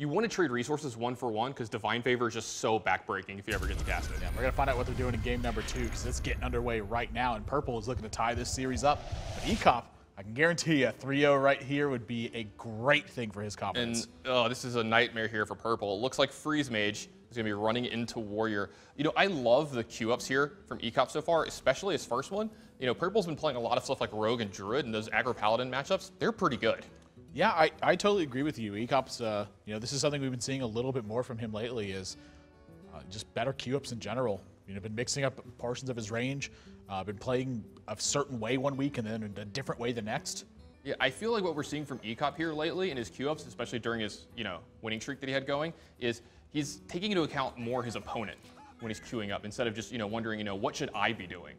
you want to trade resources 1 for 1 because Divine Favor is just so backbreaking if you ever get to cast it. Yeah, we're going to find out what they're doing in game number 2 because it's getting underway right now, and Purple is looking to tie this series up. But HPL, I can guarantee you 3-0 right here would be a great thing for his confidence. And this is a nightmare here for Purple. It looks like Freeze Mage is going to be running into Warrior. You know, I love the Q-ups here from HPL so far, especially his first one. You know, Purple's been playing a lot of stuff like Rogue and Druid, and those aggro Paladin matchups, they're pretty good. Yeah, I totally agree with you. HPL's, you know, this is something we've been seeing a little bit more from him lately is just better Q-ups in general. You know, been mixing up portions of his range, been playing a certain way one week and then a different way the next. Yeah, I feel like what we're seeing from HPL here lately in his Q-ups, especially during his, you know, winning streak that he had going, is he's taking into account more his opponent when he's queuing up instead of just, you know, wondering, you know, what should I be doing?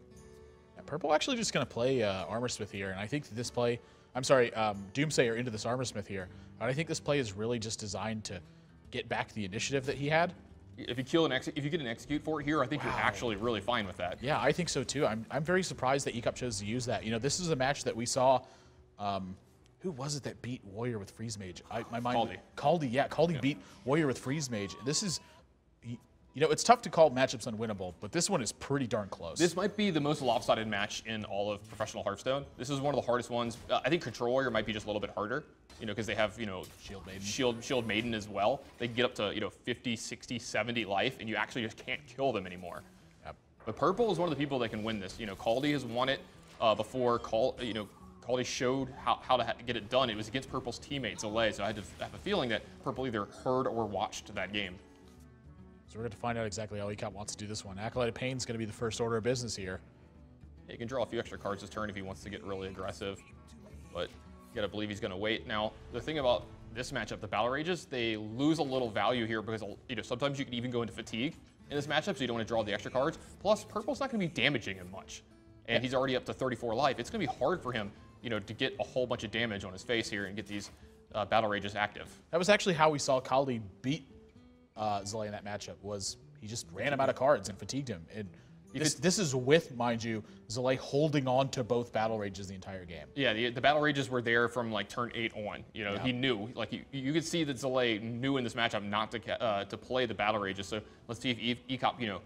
Yeah, Purple actually just going to play Armorsmith here, and I think this play, Doomsayer into this Armorsmith here, and I think this play is really just designed to get back the initiative that he had. If you get an execute for it here, I think you're actually really fine with that. Yeah, I think so too. I'm very surprised that HPL chose to use that. You know, this is a match that we saw. Who was it that beat Warrior with Freeze Mage? Caldy beat Warrior with Freeze Mage. This is, you know, it's tough to call matchups unwinnable, but this one is pretty darn close. This might be the most lopsided match in all of professional Hearthstone. This is one of the hardest ones. I think Control Warrior might be just a little bit harder, you know, because they have, you know, Shield Maiden as well. They can get up to, you know, 50, 60, 70 life, and you actually just can't kill them anymore. Yep. But Purple is one of the people that can win this. You know, Caldy has won it before. Caldy showed how to get it done. It was against Purple's teammate, Zalay, so I had to have a feeling that Purple either heard or watched that game. So we're going to find out exactly how HPL wants to do this one. Acolyte of Pain is going to be the first order of business here. Yeah, he can draw a few extra cards this turn if he wants to get really aggressive, but you got to believe he's going to wait. Now, the thing about this matchup, the Battle Rages, they lose a little value here because, you know, sometimes you can even go into fatigue in this matchup, so you don't want to draw the extra cards. Plus, Purple's not going to be damaging him much, and he's already up to 34 life. It's going to be hard for him, you know, to get a whole bunch of damage on his face here and get these Battle Rages active. That was actually how we saw Caldy beat Zalay in that matchup, was he just ran him out of cards and fatigued him. And this is with, mind you, Zalay holding on to both Battle Rages the entire game. Yeah, the Battle Rages were there from like turn 8 on. You know, he knew, like you could see that Zalay knew in this matchup not to play the Battle Rages. So let's see if HPL, you know,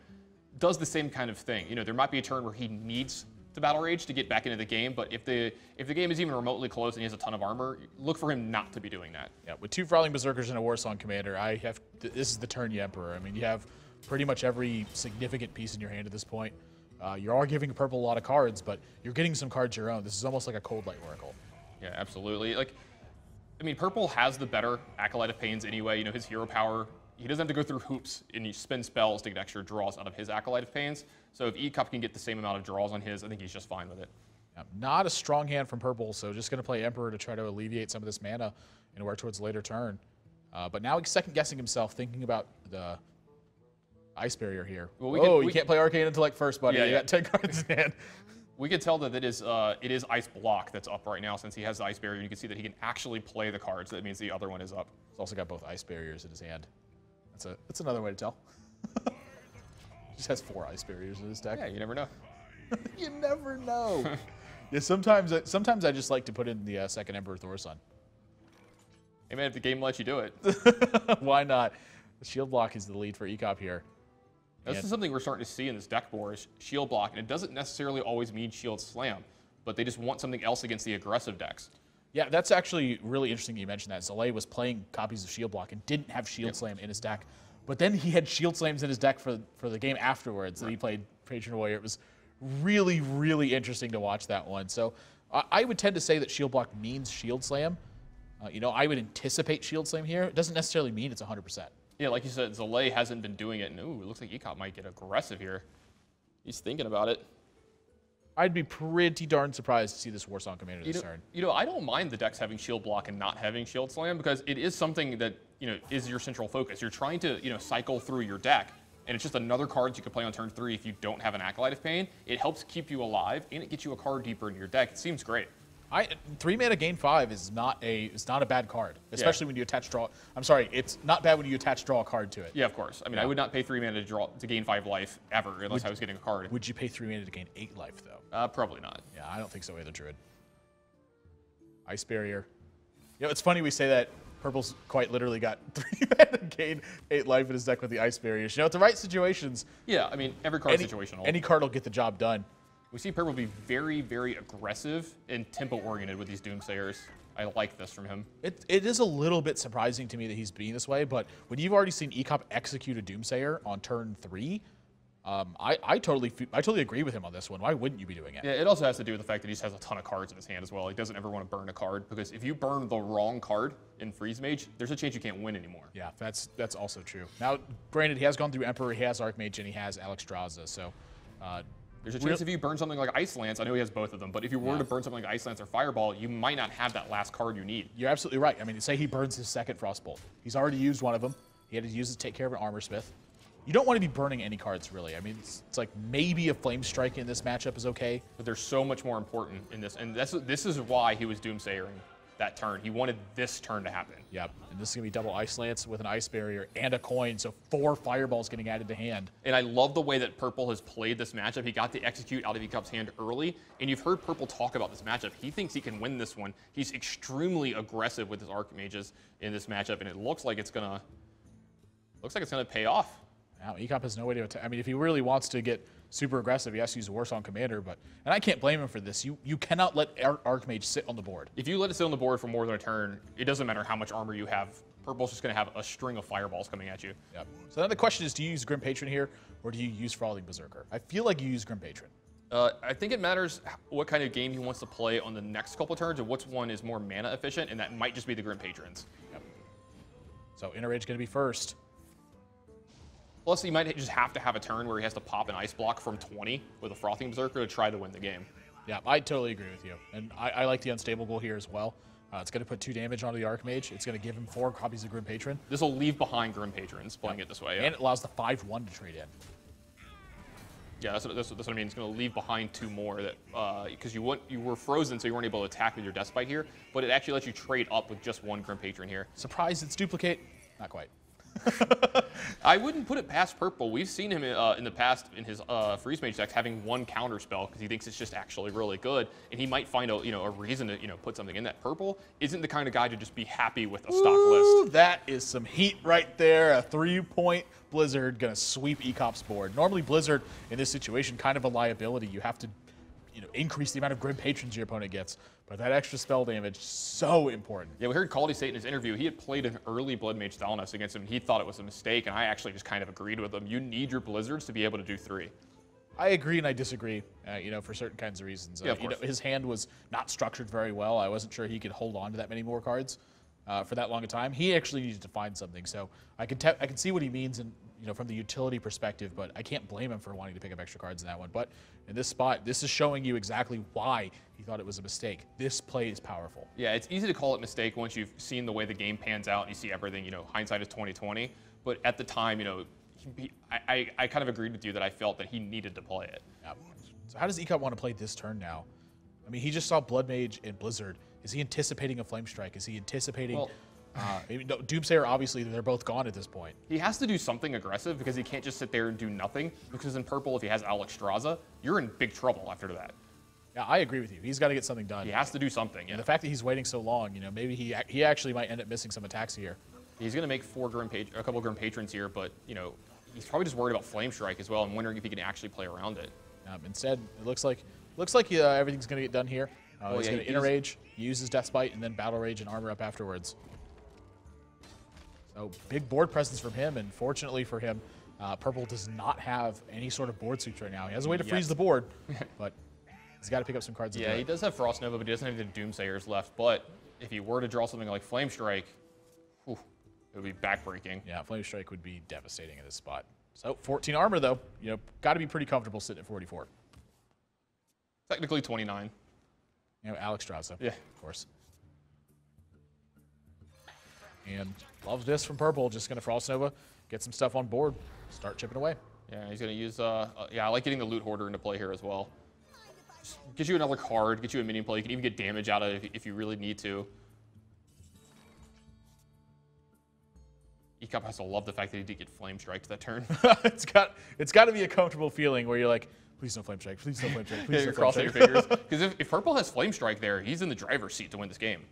does the same kind of thing. You know, there might be a turn where he needs to Battle Rage to get back into the game, but if the game is even remotely close and he has a ton of armor, look for him not to be doing that. Yeah, with 2 Frothing Berserkers and a Warsong Commander, this is the turn you Emperor. I mean, you have pretty much every significant piece in your hand at this point. You are giving Purple a lot of cards, but you're getting some cards your own. This is almost like a Cold Light Oracle. Yeah, absolutely. Like, I mean, Purple has the better Acolyte of Pains anyway. You know, his hero power, he doesn't have to go through hoops and you spend spells to get extra draws out of his Acolyte of Pains. So if HPL can get the same amount of draws on his, I think he's just fine with it. Yeah, not a strong hand from Purple, so just going to play Emperor to try to alleviate some of this mana and work towards a later turn. But now he's second-guessing himself, thinking about the Ice Barrier here. Well, you can't play Arcane Intellect first, buddy. You got 10 cards in hand. We can tell that it is Ice Block that's up right now since he has the Ice Barrier. You can see that he can actually play the cards. That means the other one is up. He's also got both Ice Barriers in his hand. That's another way to tell. He just has 4 Ice Barriers in his deck. Yeah, you never know. You never know. Yeah, sometimes I just like to put in the second Emperor Thorson. Hey man, if the game lets you do it. Why not? The Shield Block is the lead for HPL here. This is something we're starting to see in this deck board, is Shield Block, and it doesn't necessarily always mean Shield Slam, but they just want something else against the aggressive decks. Yeah, that's actually really interesting that you mentioned that. Zalay was playing copies of Shield Block and didn't have Shield Slam in his deck, but then he had Shield Slams in his deck for the game afterwards that he played Patron Warrior. It was really, really interesting to watch that one. So I would tend to say that Shield Block means Shield Slam. You know, I would anticipate Shield Slam here. It doesn't necessarily mean it's 100%. Yeah, like you said, Zalay hasn't been doing it, and ooh, it looks like HPL might get aggressive here. He's thinking about it. I'd be pretty darn surprised to see this Warsong Commander this turn. You know, I don't mind the decks having Shield Block and not having Shield Slam because it is something that, you know, is your central focus. You're trying to, you know, cycle through your deck, and it's just another card you can play on turn 3 if you don't have an Acolyte of Pain. It helps keep you alive, and it gets you a card deeper into your deck. It seems great. 3 mana gain 5 is not a bad card, especially when you attach draw. I'm sorry, it's not bad when you attach draw a card to it. Yeah, of course. I mean, I would not pay 3 mana to gain 5 life ever unless I was getting a card. Would you pay 3 mana to gain 8 life though? Probably not. Yeah, I don't think so either, Druid. Ice Barrier. You know, it's funny we say that Purple's quite literally got 3 mana, gain 8 life in his deck with the Ice Barriers. You know, at the right situations. Yeah, I mean, every card's situational. Any card will get the job done. We see Purple be very, very aggressive and tempo-oriented with these Doomsayers. I like this from him. It is a little bit surprising to me that he's being this way, but when you've already seen Ek0p execute a Doomsayer on turn 3, I totally agree with him on this one. Why wouldn't you be doing it? Yeah, it also has to do with the fact that he just has a ton of cards in his hand as well. He doesn't ever want to burn a card, because if you burn the wrong card in Freeze Mage, there's a chance you can't win anymore. Yeah, that's also true. Now, granted, he has gone through Emperor, he has Archmage, and he has Alexstrasza, so... there's a chance if you burn something like Ice Lance, I know he has both of them, but if you were to burn something like Ice Lance or Fireball, you might not have that last card you need. You're absolutely right. I mean, say he burns his second Frostbolt. He's already used one of them. He had to use it to take care of an Armor Smith. You don't want to be burning any cards, really. I mean, it's like maybe a Flame Strike in this matchup is okay. But there's so much more important in this, and this is why he was Doomsayering that turn. He wanted this turn to happen. Yep, and this is going to be double Ice Lance with an Ice Barrier and a coin, so 4 Fireballs getting added to hand. And I love the way that Purple has played this matchup. He got the execute out of Ek0p's hand early, and you've heard Purple talk about this matchup. He thinks he can win this one. He's extremely aggressive with his Archmages in this matchup, and it looks like it's gonna pay off. Now, Ek0p has no way to attack. I mean, if he really wants to get super aggressive, he has to use a Warsong Commander, and I can't blame him for this. You cannot let Archmage sit on the board. If you let it sit on the board for more than a turn, it doesn't matter how much armor you have. Purple's just going to have a string of Fireballs coming at you. Yep. So then the question is, do you use Grim Patron here, or do you use Frothy Berserker? I feel like you use Grim Patron. I think it matters what kind of game he wants to play on the next couple turns, and which one is more mana efficient, and that might just be the Grim Patrons. Yep. So Inner Rage going to be first. Plus, he might just have to have a turn where he has to pop an Ice Block from 20 with a Frothing Berserker to try to win the game. Yeah, I totally agree with you. And I like the Unstable Bull here as well. It's going to put 2 damage onto the Archmage. It's going to give him 4 copies of Grim Patron. This will leave behind Grim Patrons playing it this way. Yeah. And it allows the 5/1 to trade in. Yeah, that's what I mean. It's going to leave behind 2 more that because you were frozen, so you weren't able to attack with your Deathbite here. But it actually lets you trade up with just 1 Grim Patron here. Surprised it's duplicate? Not quite. I wouldn't put it past Purple. We've seen him in the past in his Freeze Mage decks having 1 counter spell because he thinks it's just actually really good, and he might find a reason to put something in that. Purple isn't the kind of guy to just be happy with a stock list. That is some heat right there. A 3-point Blizzard gonna sweep Ek0p's board. Normally Blizzard in this situation kind of a liability. You have to increase the amount of Grim Patrons your opponent gets. But that extra spell damage, so important. Yeah, we heard Caldy say it in his interview. He had played an early Blood Mage Thalnos against him. He thought it was a mistake, and I actually just kind of agreed with him. You need your Blizzards to be able to do 3. I agree and I disagree, for certain kinds of reasons. Yeah, of course. His hand was not structured very well. I wasn't sure he could hold on to that many more cards for that long a time. He actually needed to find something. So I can see what he means and from the utility perspective, but I can't blame him for wanting to pick up extra cards in that one. But in this spot, this is showing you exactly why he thought it was a mistake. This play is powerful. Yeah, it's easy to call it mistake once you've seen the way the game pans out and you see everything. Hindsight is 20/20. But at the time, I kind of agreed with you that I felt that he needed to play it. Yeah. So how does Ek0p want to play this turn now? I mean, he just saw Blood Mage and Blizzard. Is he anticipating a Flame Strike? Is he anticipating... Well, Doomsayer, obviously, they're both gone at this point. He has to do something aggressive because he can't just sit there and do nothing. Because in Purple, if he has Alexstrasza, you're in big trouble after that. Yeah, I agree with you. He's got to get something done. He has to do something, yeah. And the fact that he's waiting so long, maybe he actually might end up missing some attacks here. He's going to make a couple Grim Patrons here, but, he's probably just worried about Flame Strike as well and wondering if he can actually play around it. Instead, it looks like everything's going to get done here. He's going to Inner Rage, use his Deathbite, and then Battle Rage and Armor up afterwards. So big board presence from him, and fortunately for him, Purple does not have any sort of board sweeps right now. He has a way to freeze the board, but he's got to pick up some cards. Yeah, he does have Frost Nova, but he doesn't have the Doomsayers left. But if he were to draw something like Flame Strike, it would be backbreaking. Yeah, Flame Strike would be devastating in this spot. So 14 armor, though. Got to be pretty comfortable sitting at 44. Technically 29. Alexstrasza. Yeah. Of course. And loves this from Purple. Just going to Frost Nova, get some stuff on board, start chipping away. Yeah, he's going to use, I like getting the Loot Hoarder into play here as well. Just get you another card, get you a minion play. You can even get damage out of it if you really need to. Ek0p has to love the fact that he did get Flame Strike to that turn. it's got to be a comfortable feeling where you're like, please don't Flame Strike, please don't Flame Strike, please you're don't Flame crossing Strike. your fingers. Because if Purple has Flame Strike there, he's in the driver's seat to win this game.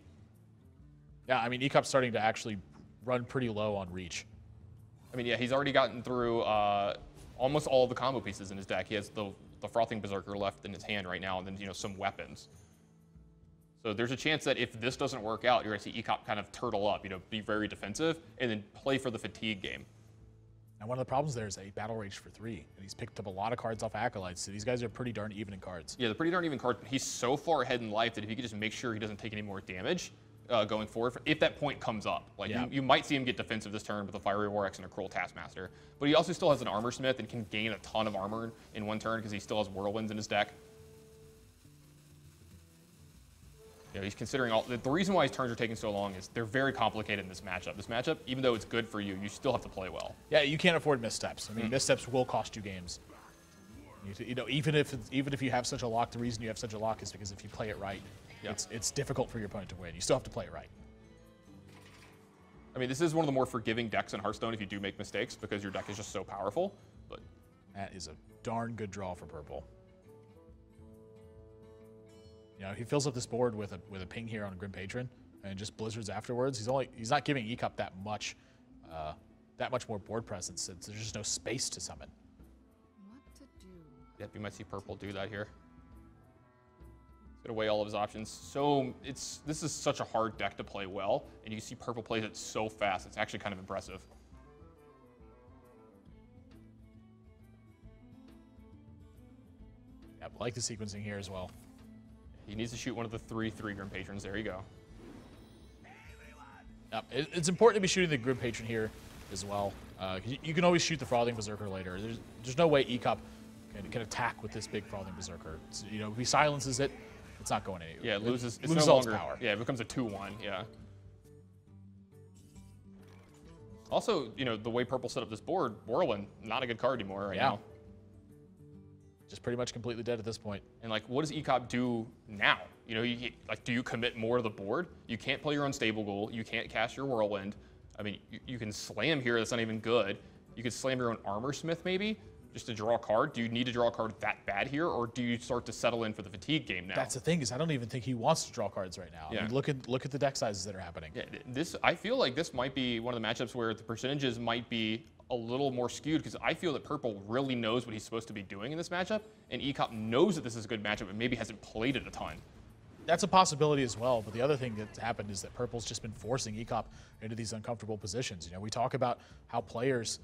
Yeah, I mean, HPL's starting to actually run pretty low on reach. I mean, yeah, he's already gotten through almost all of the combo pieces in his deck. He has the Frothing Berserker left in his hand right now, and then some weapons. So there's a chance that if this doesn't work out, you're going to see HPL kind of turtle up, be very defensive, and then play for the fatigue game. Now, one of the problems there is a Battle Rage for 3, and he's picked up a lot of cards off Acolytes, so these guys are pretty darn even in cards. Yeah, they're pretty darn even cards. He's so far ahead in life that if he could just make sure he doesn't take any more damage going forward, if that point comes up. Like, you might see him get defensive this turn with a Fiery War Axe and a Cruel Taskmaster, but he also still has an Armor Smith and can gain a ton of armor in one turn because he still has Whirlwinds in his deck. He's considering all. The reason why his turns are taking so long is they're very complicated in this matchup. This matchup, even though it's good for you, you still have to play well. Yeah, you can't afford missteps. I mean, missteps will cost you games. Even if you have such a lock, the reason you have such a lock is because if you play it right, it's difficult for your opponent to win. You still have to play it right. I mean, this is one of the more forgiving decks in Hearthstone if you do make mistakes because your deck is just so powerful. But that is a darn good draw for purple. He fills up this board with a ping here on a Grim Patron and just blizzards afterwards. He's not giving HPL that much more board presence since there's just no space to summon. What to do? Yep, you might see purple do that here. He's gonna weigh all of his options. So this is such a hard deck to play well, and you see purple plays it so fast. It's actually kind of impressive. Yeah, I like the sequencing here as well. He needs to shoot one of the 3/3 Grim Patrons. There you go. It's important to be shooting the Grim Patron here as well. You can always shoot the Frothing Berserker later. There's no way HPL can attack with this big Frothing Berserker. If he silences it, it's not going anywhere. Yeah, it loses no all its longer power. Yeah, it becomes a 2/1. Yeah. Also, the way purple set up this board, Whirlwind, not a good card anymore right now. Just pretty much completely dead at this point. And what does HPL do now? Do you commit more to the board? You can't play your Unstable Ghoul. You can't cast your Whirlwind. I mean, you can slam here. That's not even good. You could slam your own Armor Smith maybe, just to draw a card. Do you need to draw a card that bad here, or do you start to settle in for the fatigue game now? That's the thing, is I don't even think he wants to draw cards right now. Yeah. I mean, look at the deck sizes that are happening. Yeah, I feel like this might be one of the matchups where the percentages might be a little more skewed because I feel that purple really knows what he's supposed to be doing in this matchup, and HPL knows that this is a good matchup and maybe hasn't played it a ton. That's a possibility as well, but the other thing that's happened is that purple's just been forcing HPL into these uncomfortable positions. We talk about how players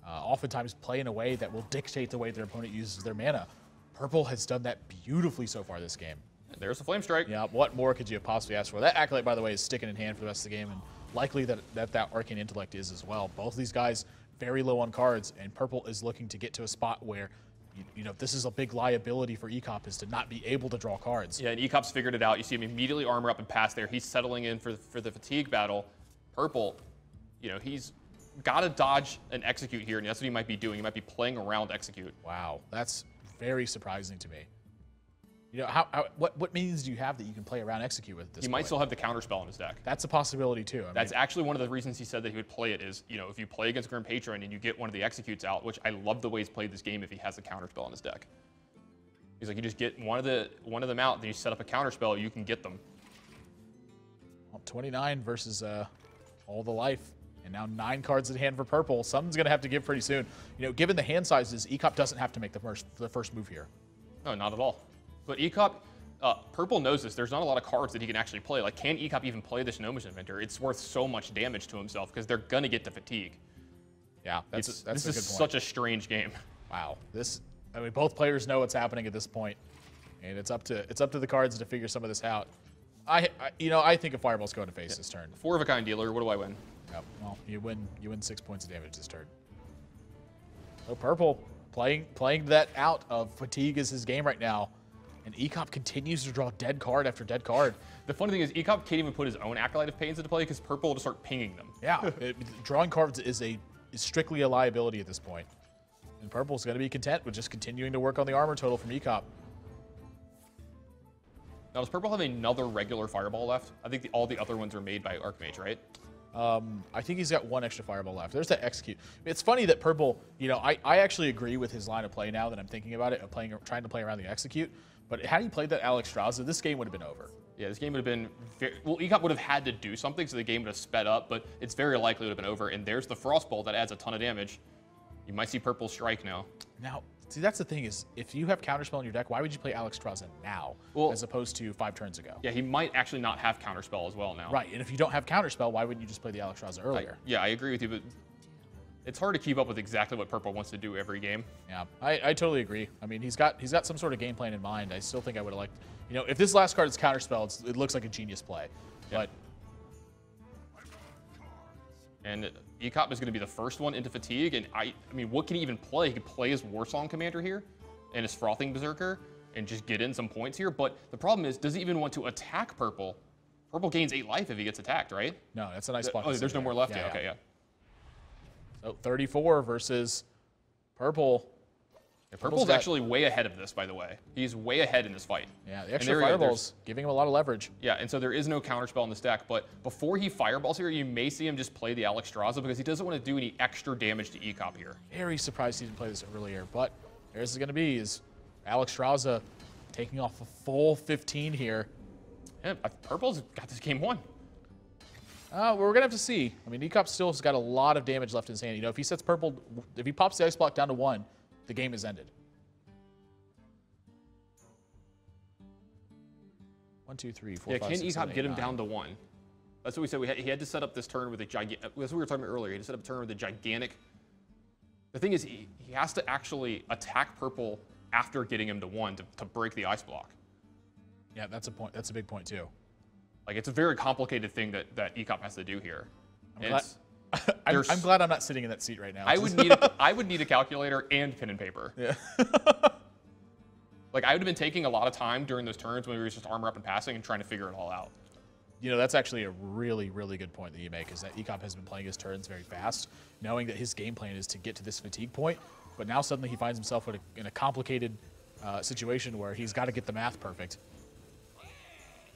oftentimes play in a way that will dictate the way their opponent uses their mana. Purple has done that beautifully so far this game. And there's the Flame Strike. Yeah, what more could you have possibly asked for? That Acolyte, by the way, is sticking in hand for the rest of the game, and likely that Arcane Intellect is as well. Both of these guys very low on cards, and purple is looking to get to a spot where this is a big liability for HPL, is to not be able to draw cards. Yeah, and HPL's figured it out. You see him immediately armor up and pass there. He's settling in for the fatigue battle. Purple, he's got to dodge and execute here, and that's what he might be doing. He might be playing around execute. Wow, that's very surprising to me. What means do you have that you can play around execute with this? He might still have the counterspell in his deck. That's a possibility too. That's actually one of the reasons he said that he would play it is, if you play against Grim Patron and you get one of the executes out, which I love the way he's played this game if he has a counterspell in his deck. He's like, you just get one of them out, then you set up a counterspell, you can get them. Well, 29 versus all the life, and now 9 cards in hand for purple. Something's gonna have to give pretty soon. Given the hand sizes, HPL doesn't have to make the first move here. No, not at all. But HPL, purple knows this. There's not a lot of cards that he can actually play. Can HPL even play this Gnomish Inventor? It's worth so much damage to himself because they're gonna get to fatigue. Yeah, that's a good point. This is such a strange game. Wow, both players know what's happening at this point, and it's up to the cards to figure some of this out. I think a Fireball's going to face this turn. 4 of a kind dealer. What do I win? Yep. Well, you win 6 points of damage this turn. So purple playing that out of fatigue is his game right now. And HPL continues to draw dead card after dead card. The funny thing is HPL can't even put his own Acolyte of Pains into play because purple will just start pinging them. Yeah, drawing cards is strictly a liability at this point. And purple's going to be content with just continuing to work on the armor total from HPL. Now, does purple have another regular Fireball left? I think all the other ones are made by Archmage, right? I think he's got 1 extra Fireball left. There's that execute. It's funny that purple, I actually agree with his line of play now that I'm thinking about it, of trying to play around the execute. But had he played that Alexstrasza, this game would have been over. Yeah, this game would have been well. EK0p would have had to do something, so the game would have sped up. But it's very likely it would have been over. And there's the Frostbolt that adds a ton of damage. You might see Purple strike now. Now, see, that's the thing is, if you have Counterspell in your deck, why would you play Alexstrasza now as opposed to 5 turns ago? Yeah, he might actually not have Counterspell as well now. Right, and if you don't have Counterspell, why wouldn't you just play the Alexstrasza earlier? Yeah, I agree with you, but it's hard to keep up with exactly what Purple wants to do every game. Yeah, I totally agree. I mean, he's got some sort of game plan in mind. I still think I would have liked, you know, if this last card is Counterspell, it looks like a genius play. Yeah. And EK0p is going to be the first one into Fatigue, and I mean, what can he even play? He could play his Warsong Commander here and his Frothing Berserker and just get in some points here, but the problem is, does he even want to attack Purple? Purple gains 8 life if he gets attacked, right? No, that's a nice spot. Oh, there's no more left? Yeah, okay, yeah. So 34 versus Purple. Yeah, Purple's actually way ahead of this, by the way. He's way ahead in this fight. Yeah, the extra fireballs giving him a lot of leverage. Yeah, and so there is no counterspell in the stack, but before he fireballs here, you may see him just play the Alexstrasza because he doesn't want to do any extra damage to EK0p here. Very surprised he didn't play this earlier, but there's going to be is Alexstrasza taking off a full 15 here. Yeah, Purple's got this game won. We're going to have to see. I mean, EK0p still has got a lot of damage left in his hand. You know, if he sets Purple, if he pops the Ice Block down to 1, the game is ended. 1, 2, 3, 4, yeah, 5, can 6, EK0p 7, 8, get him 9. down to 1? That's what we said. He had to set up this turn with a gigantic. That's what we were talking about earlier. He had to set up a turn with a gigantic. The thing is, he has to actually attack Purple after getting him to 1 to break the Ice Block. Yeah, that's a point. That's a big point too. Like, it's a very complicated thing that EK0p has to do here. I'm glad I'm not sitting in that seat right now. I would need a calculator and pen and paper. Yeah. Like, I would have been taking a lot of time during those turns when we were just armor up and passing and trying to figure it all out. You know, that's actually a really, really good point that you make, is that EK0p has been playing his turns very fast, knowing that his game plan is to get to this fatigue point, but now suddenly he finds himself in a complicated situation where he's got to get the math perfect.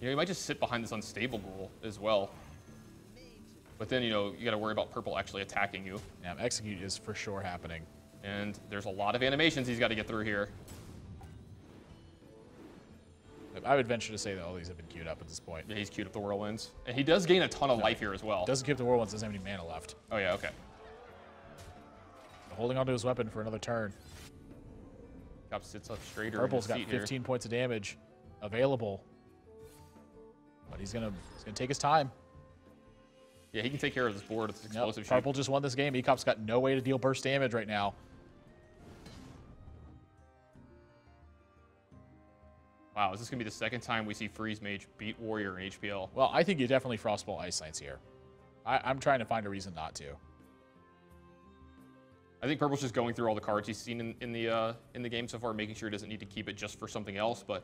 You know, you might just sit behind this unstable goal as well. But then, you know, you got to worry about Purple actually attacking you. Yeah, execute is for sure happening. And there's a lot of animations he's got to get through here. I would venture to say that all these have been queued up at this point. Yeah, he's queued up the Whirlwinds. And he does gain a ton of life here as well. Doesn't keep the Whirlwinds, doesn't have any mana left. Oh, yeah, okay. Holding onto his weapon for another turn. EK0p sits up straighter. Purple's got 15 points of damage available. But he's gonna take his time. Yeah, he can take care of this board with his explosive shoot. Purple just won this game. EK0p's got no way to deal burst damage right now. Wow, is this going to be the second time we see Freeze Mage beat Warrior in HPL? Well, I think you definitely Frostbolt Ice Science here. I'm trying to find a reason not to. I think Purple's just going through all the cards he's seen in the game so far, making sure he doesn't need to keep it just for something else. But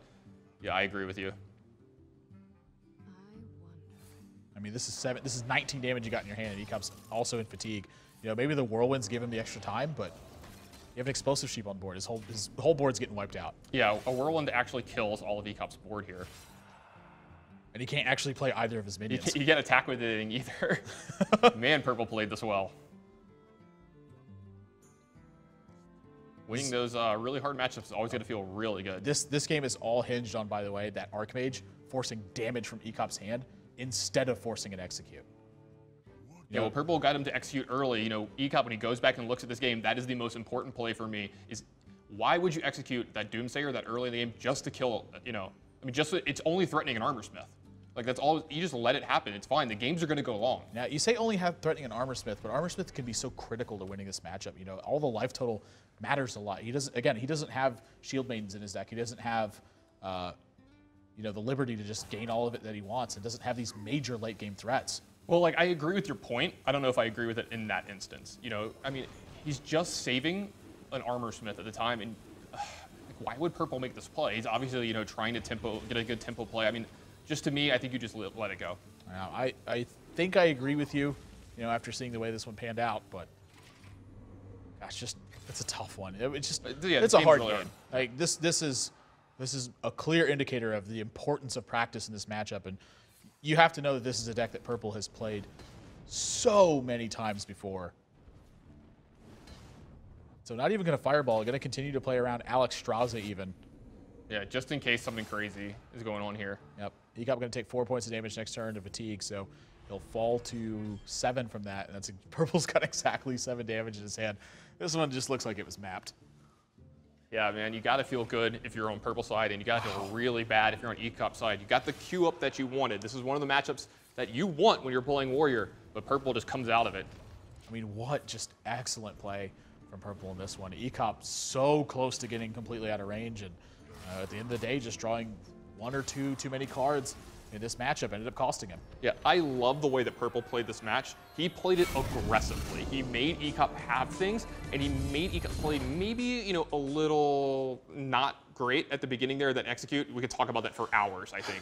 yeah, I agree with you. I mean, this is 19 damage you got in your hand, and EK0p's also in fatigue. You know, maybe the Whirlwinds give him the extra time, but you have an Explosive Sheep on board. His whole board's getting wiped out. Yeah, a Whirlwind actually kills all of EK0p's board here. And he can't actually play either of his minions. You can't attack with anything either. Man, Purple played this well. Winning those really hard matchups is always going to feel really good. This game is all hinged on, by the way, that Archmage forcing damage from EK0p's hand instead of forcing an execute. Yeah, well, Purple got him to execute early. You know, EK0p, when he goes back and looks at this game, that is the most important play for me, is why would you execute that Doomsayer that early in the game just to kill, you know, I mean, just it's only threatening an Armorsmith. Like, that's all, you just let it happen. It's fine. The games are going to go long. Now, you say only have threatening an Armorsmith, but Armorsmith can be so critical to winning this matchup. You know, all the life total matters a lot. He doesn't have Shield Maidens in his deck. He doesn't have, you know, the liberty to just gain all of it that he wants, and doesn't have these major late game threats. Well, like, I agree with your point. I don't know if I agree with it in that instance. You know, I mean, he's just saving an Armorsmith at the time, and like, why would Purple make this play? He's obviously, you know, trying to get a good tempo play. I mean, just to me, I think you just let it go. Now, I think I agree with you, you know, after seeing the way this one panned out, but gosh, it's a tough one. It's a hard game. Like, this is a clear indicator of the importance of practice in this matchup, and you have to know that this is a deck that Purple has played so many times before. So not even going to Fireball, going to continue to play around Alexstrasza even. Yeah, just in case something crazy is going on here. Yep. Ek0p going to take 4 points of damage next turn to fatigue, so he'll fall to 7 from that. And that's Purple's got exactly 7 damage in his hand. This one just looks like it was mapped. Yeah, man, you got to feel good if you're on Purple side, and you got to feel really bad if you're on Ek0p side. You got the queue up that you wanted. This is one of the matchups that you want when you're playing Warrior, but Purple just comes out of it. I mean, what just excellent play from Purple in this one. Ek0p so close to getting completely out of range, and at the end of the day, just drawing 1 or 2 too many cards in this matchup ended up costing him. Yeah, I love the way that Purple played this match. He played it aggressively. He made Ek0p have things, and he made Ek0p play maybe, you know, a little not great at the beginning there that execute. We could talk about that for hours, I think.